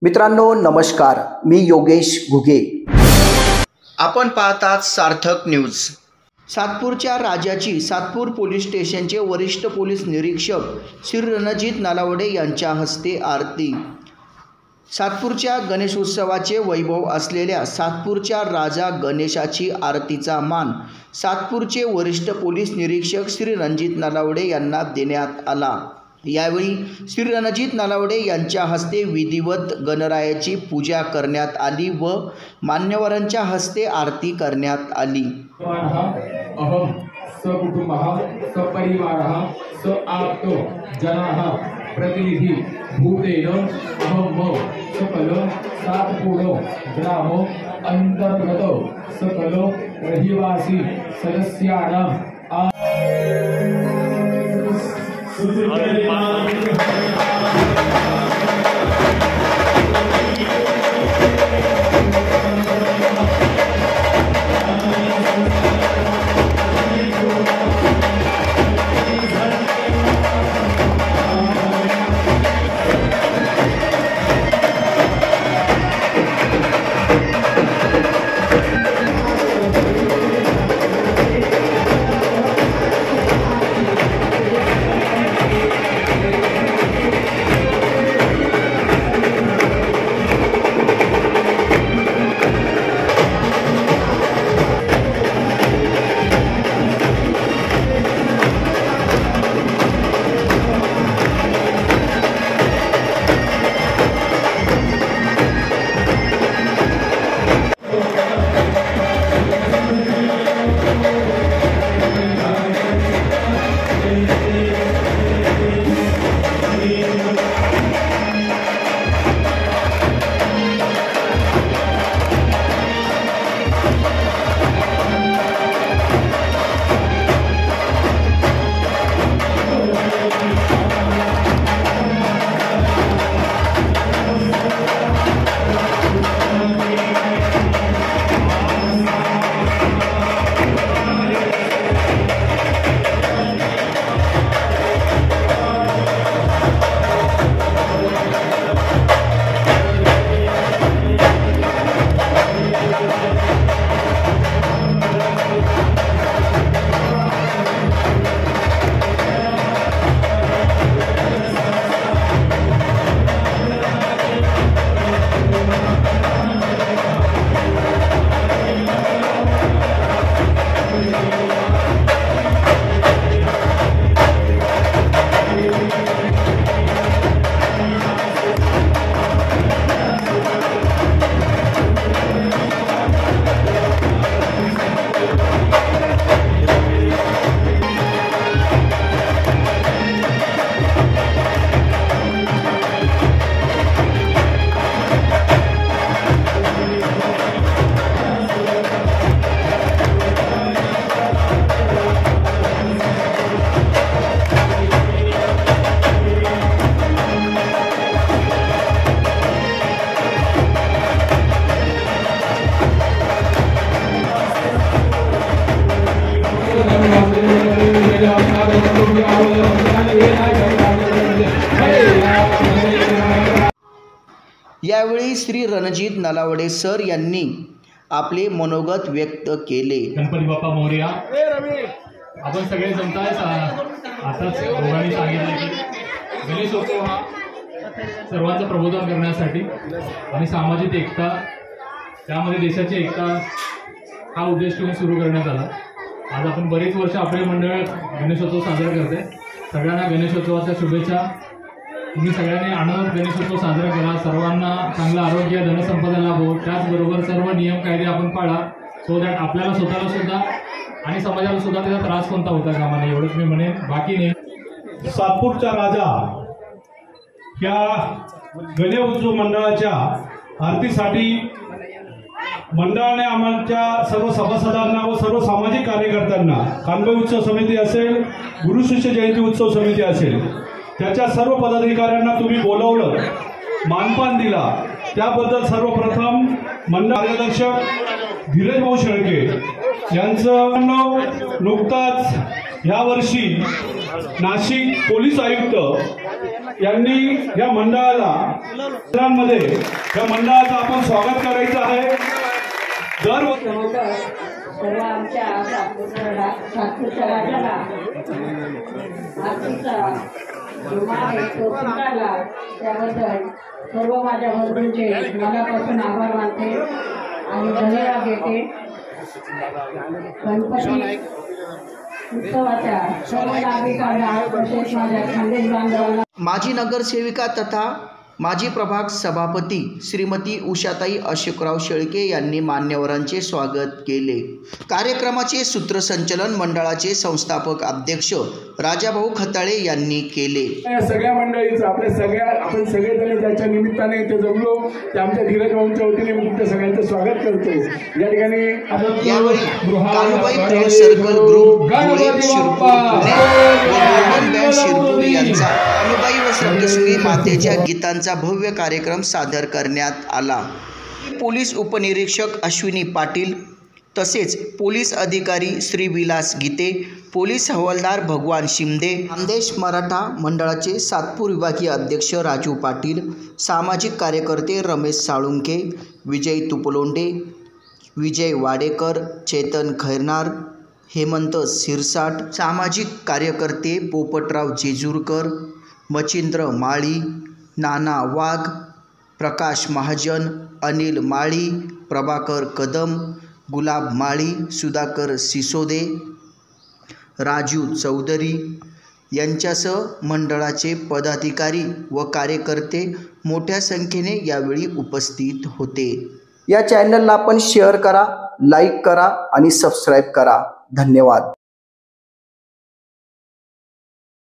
मित्रांनो नमस्कार, मी योगेश घुगे। आपण पाहतात सार्थक न्यूज। सातपूरच्या राजाची सातपूर पोलीस स्टेशनचे वरिष्ठ पोलीस निरीक्षक श्री रणजित नलावडे यांच्या हस्ते आरती। सातपूरच्या गणेशोत्सवाचे वैभव असलेल्या सातपूरच्या राजा गणेशाची आरतीचा मान सातपूरचे वरिष्ठ पोलीस निरीक्षक श्री रणजित नलावडे यांना देण्यात आला। यावेळी श्री रणजित नलावडे यांच्या हस्ते विधिवत गणरायाची पूजा करण्यात आली व मान्यवरांच्या हस्ते आरती करण्यात आली। अहम सकुटुंबः सपरिवारः सआप्तो जनाः प्रतिनिधि भूतेन अहम सकल सातपूर ग्राम अंतर्गत सकल रहिवासी सदस्यानां यावेळी श्री रणजित नलावडे सर यांनी आपले मनोगत व्यक्त केले। गणपती बाप्पा मोरया। आपण सगळे जमताय आताच दोघांनी सांगितले की गणेशोत्सव हा सर्वांचं प्रबोधन करण्यासाठी आणि सामाजिक एकता त्यामध्ये देशाची एकता हा उद्देश ठेवून सुरू करण्यात आला। आज आपण बरेच वर्ष आपले मंडळ गणेशोत्सव साजरा करते। सगळ्यांना गणेशोत्सवाच्या शुभेच्छा। तुम्ही सगळ्यांनी आनंदात गणेशोत्सव साजरा करा। सर्वांना चांगलं आरोग्य धनसंपदा लाभो। त्याचबरोबर सर्व नियम कायदे आपण पाळा सो दॅट आपल्याला स्वतःला सुद्धा आणि समाजाला सुद्धा त्याचा त्रास कोणता होता कामा नये एवढंच मी म्हणेन, बाकी नाही। सातपूरचा राजा या गणेश उत्सव मंडळाच्या आरतीसाठी मंडळाने आमच्या सर्व सभासदांना व सर्व सामाजिक कार्यकर्त्यांना कानबाई उत्सव समिती असेल, गुरु शिष्य जयंती उत्सव समिती असेल त्याच्या सर्व पदाधिकाऱ्यांना तुम्ही बोलवलं, मानपान दिला, त्याबद्दल सर्वप्रथम मंडळ मार्गदर्शक धीरज भाऊ शेळके यांचं नुकताच यावर्षी नाशिक पोलीस आयुक्त यांनी या मंडळाला मध्ये या मंडळाचं आपण स्वागत करायचं आहे. सर्व आमच्या सातपूरच्या राजाला आजचा जुमा आहे तो स्वीकारला त्याबद्दल सर्व माझ्या बंधूंचे मनापासून आभार मानते आणि धन्यवाद देते. गणपती उत्सवाच्या सर्व नागरिकांना तसेच माझ्या खानदेश बांधवांना माजी नगरसेविका तथा माजी प्रभाग सभापती श्रीमती उषाताई अशोकराव शेळके यांनी मान्यवरांचे स्वागत केले. कार्यक्रमाचे सूत्रसंचलन मंडळाचे संस्थापक अध्यक्ष राजाभाऊ खताळे यांनी केले. या सगळ्या मंडळीचं आपण सगळेजण त्याच्या निमित्ताने इथे जमलो ते आमच्या धीरज भाऊंच्या वतीने मी तुमच्या सगळ्यांचं स्वागत करतो. या ठिकाणी यावेळी Kalubai friend circle group Dhule, Shirpur, Pune व शिरपूर यांचा अनुबाई व श्रद्धेश्वरी मातेच्या गीतांचा भव्य कार्यक्रम सादर करण्यात आला. पोलीस उपनिरीक्षक अश्विनी पाटील तसेच पोलीस अधिकारी श्री विलास गीते, पोलीस हवालदार भगवान शिंदे, खानदेश मराठा मंडळाचे सातपूर विभागीय अध्यक्ष राजू पाटील, सामाजिक कार्यकर्ते रमेश साळुंके, विजय तुपलोंडे, विजय वाडेकर, चेतन खैरनार, हेमंत सिरसाट, सामाजिक कार्यकर्ते पोपटराव जेजूरकर, मच्छिंद्र माळी, नाना वाघ, प्रकाश महाजन, अनिल माळी, प्रभाकर कदम, गुलाब माळी, सुधाकर सिसोदे, राजू चौधरी यांच्यासह मंडळाचे पदाधिकारी व कार्यकर्ते मोठ्या संख्येने यावेळी उपस्थित होते. या चॅनलला आपण शेअर करा, लाईक करा आणि सबस्क्राईब करा. धन्यवाद.